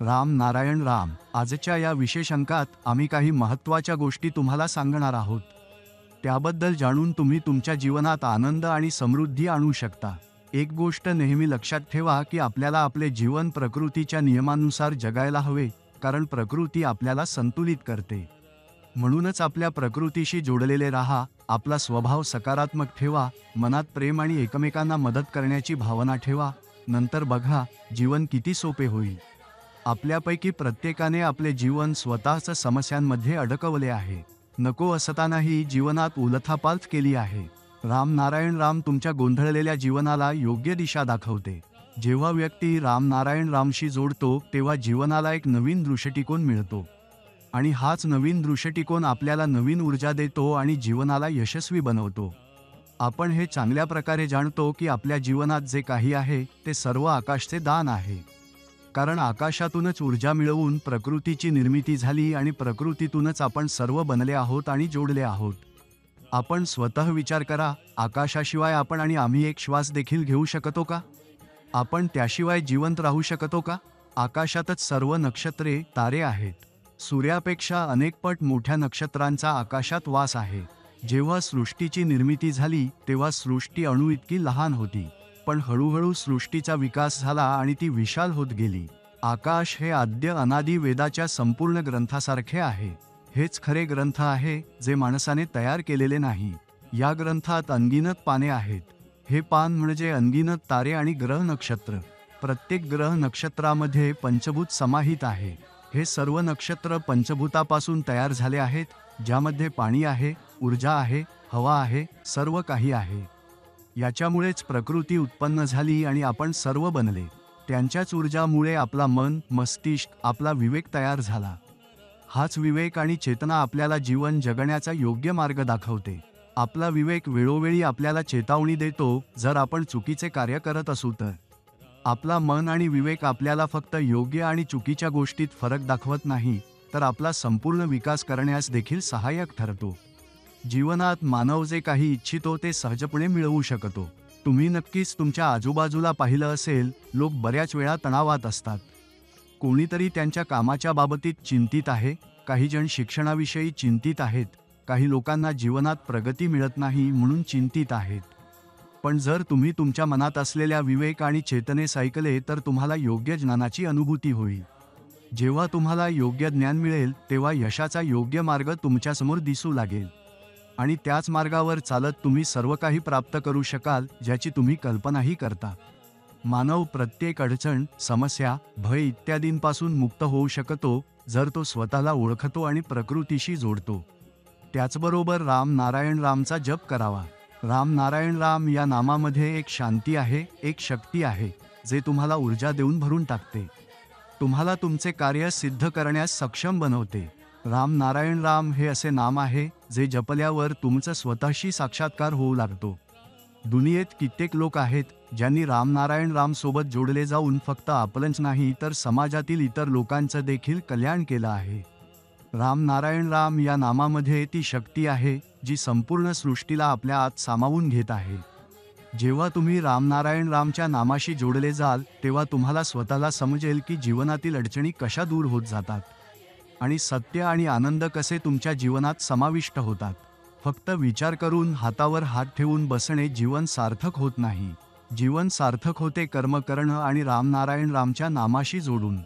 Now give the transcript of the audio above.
राम नारायण राम. आजच्या या विशेष अंकात आम्ही काही महत्त्वाच्या गोष्टी तुम्हाला सांगणार आहोत. त्याबद्दल जाणून तुम्ही तुमच्या जीवनात आनंद आणि समृद्धी आणू शकता. एक गोष्ट नेहमी लक्षात ठेवा की आपल्याला आपले जीवन प्रकृतीच्या नियमानुसार जगायला हवे, कारण प्रकृती आपल्याला संतुलित करते. म्हणूनच आपल्या प्रकृतीशी जोडलेले राहा, आपला स्वभाव सकारात्मक ठेवा, मनात प्रेम आणि एकमेकांना मदत करण्याची भावना ठेवा. नंतर बघा, जीवन किती सोपे होईल. आपल्यापैकी प्रत्येकाने आपले जीवन स्वतःच्या समस्यांमध्ये अडकवले आहे. नको असतानाही जीवनात उलथापालथ केली आहे. राम नारायण राम तुमच्या गोंधळलेल्या जीवनाला योग्य दिशा दाखवते. जेव्हा व्यक्ती राम नारायण रामशी जोडतो तेव्हा जीवनाला एक नवीन दृष्टिकोन मिळतो, आणि हाच नवीन दृष्टिकोन आपल्याला नवीन ऊर्जा देतो आणि जीवनाला यशस्वी बनवतो. आपण हे चांगल्या प्रकारे जाणतो की आपल्या जीवनात जे काही आहे ते सर्व आकाशचे दान आहे. कारण आकाशातूनच ऊर्जा मिळवून प्रकृतीची निर्मिती झाली आणि प्रकृतीतूनच आपण सर्व बनले आहोत आणि जोडले आहोत. आपण स्वतः विचार करा, आकाशाशिवाय आपण आणि आम्ही एक श्वास देखील घेऊ शकतो का? आपण त्याशिवाय जिवंत राहू शकतो का? आकाशातच सर्व नक्षत्रे, तारे आहेत. सूर्यापेक्षा अनेक पट मोठ्या नक्षत्रांचा आकाशात वास आहे. जेव्हा सृष्टीची निर्मिती झाली तेव्हा सृष्टी अणू इतकी लहान होती, पण हळूहळू सृष्टीचा विकास झाला आणि ती विशाल होत गेली. आकाश हे आद्य अनादि वेदाच्या संपूर्ण ग्रंथासारखे आहे. हेच खरे ग्रंथ आहे जे माणसाने तयार केलेले नाही. या ग्रंथात अनगिनत पाने आहेत. हे पान म्हणजे अनगिनत तारे आणि ग्रह नक्षत्र. प्रत्येक ग्रह नक्षत्रामध्ये पंचभूत समाहित आहे. हे सर्व नक्षत्र पंचभूतापासून तयार झाले आहेत, ज्यामध्ये पाणी आहे, ऊर्जा आहे, हवा आहे, सर्व काही आहे. याच्यामुळेच प्रकृती उत्पन्न झाली आणि आपण सर्व बनले. त्यांच्याच ऊर्जामुळे आपला मन, मस्तिष्क, आपला विवेक तयार झाला. हाच विवेक आणि चेतना आपल्याला जीवन जगण्याचा योग्य मार्ग दाखवते. आपला विवेक वेळोवेळी आपल्याला चेतावणी देतो जर आपण चुकीचे कार्य करत असू तर. आपला मन आणि विवेक आपल्याला फक्त योग्य आणि चुकीच्या गोष्टीत फरक दाखवत नाही, तर आपला संपूर्ण विकास करण्यास देखील सहाय्यक ठरतो. जीवनात मानव जे काही इच्छितो ते सहजपणे मिळवू शकतो. तुम्ही नक्कीच तुमच्या आजूबाजूला पाहिलं असेल, लोक बऱ्याच वेळा तणावात असतात. कोणीतरी त्यांच्या कामाच्या बाबतीत चिंतित आहे, काही जण शिक्षणाविषयी चिंतित आहेत, काही लोकांना जीवनात प्रगती मिळत नाही म्हणून चिंतित आहेत. पण जर तुम्ही तुमच्या मनात असलेल्या विवेक आणि चेतनेस ऐकले तर तुम्हाला योग्य ज्ञानाची अनुभूती होईल. जेव्हा तुम्हाला योग्य ज्ञान मिळेल तेव्हा यशाचा योग्य मार्ग तुमच्यासमोर दिसू लागेल, आणि त्याच मार्गावर चालत तुम्ही सर्व काही प्राप्त करू शकाल ज्याची तुम्ही कल्पनाही करता. मानव प्रत्येक अडचण, समस्या, भय इत्यादींपासून मुक्त होऊ शकतो जर तो स्वतःला ओळखतो आणि प्रकृतीशी जोडतो. त्याचबरोबर राम नारायण रामचा जप करावा. राम नारायण राम या नामामध्ये एक शांती आहे, एक शक्ती आहे, जे तुम्हाला ऊर्जा देऊन भरून टाकते, तुम्हाला तुमचे कार्य सिद्ध करण्यास सक्षम बनवते. राम नारायण राम हे असे नाम आहे जे जपल्यावर तुमचा स्वतःशी साक्षात्कार होऊ लागतो. दुनियेत कित्येक लोक आहेत ज्यांनी राम नारायण राम सोबत जोडले जाऊन फक्त आपलंच नाही तर समाजातील इतर लोकांचं देखील कल्याण केलं आहे. राम नारायण राम या नामामध्ये ती शक्ती आहे जी संपूर्ण सृष्टीला आपल्या आत सामावून घेत आहे. जेव्हा तुम्ही राम नारायण रामच्या नामाशी जोडले जाल तेव्हा तुम्हाला स्वतःला समजेल की जीवनातील अडचणी कशा दूर होत जातात आणि सत्य आणि आनंद कसे तुमच्या जीवनात समाविष्ट होतात. फक्त विचार करून हातावर हात ठेवून बसणे जीवन सार्थक होत नाही. जीवन सार्थक होते कर्म करणं आणि राम नारायण रामच्या नामाशी जोडून.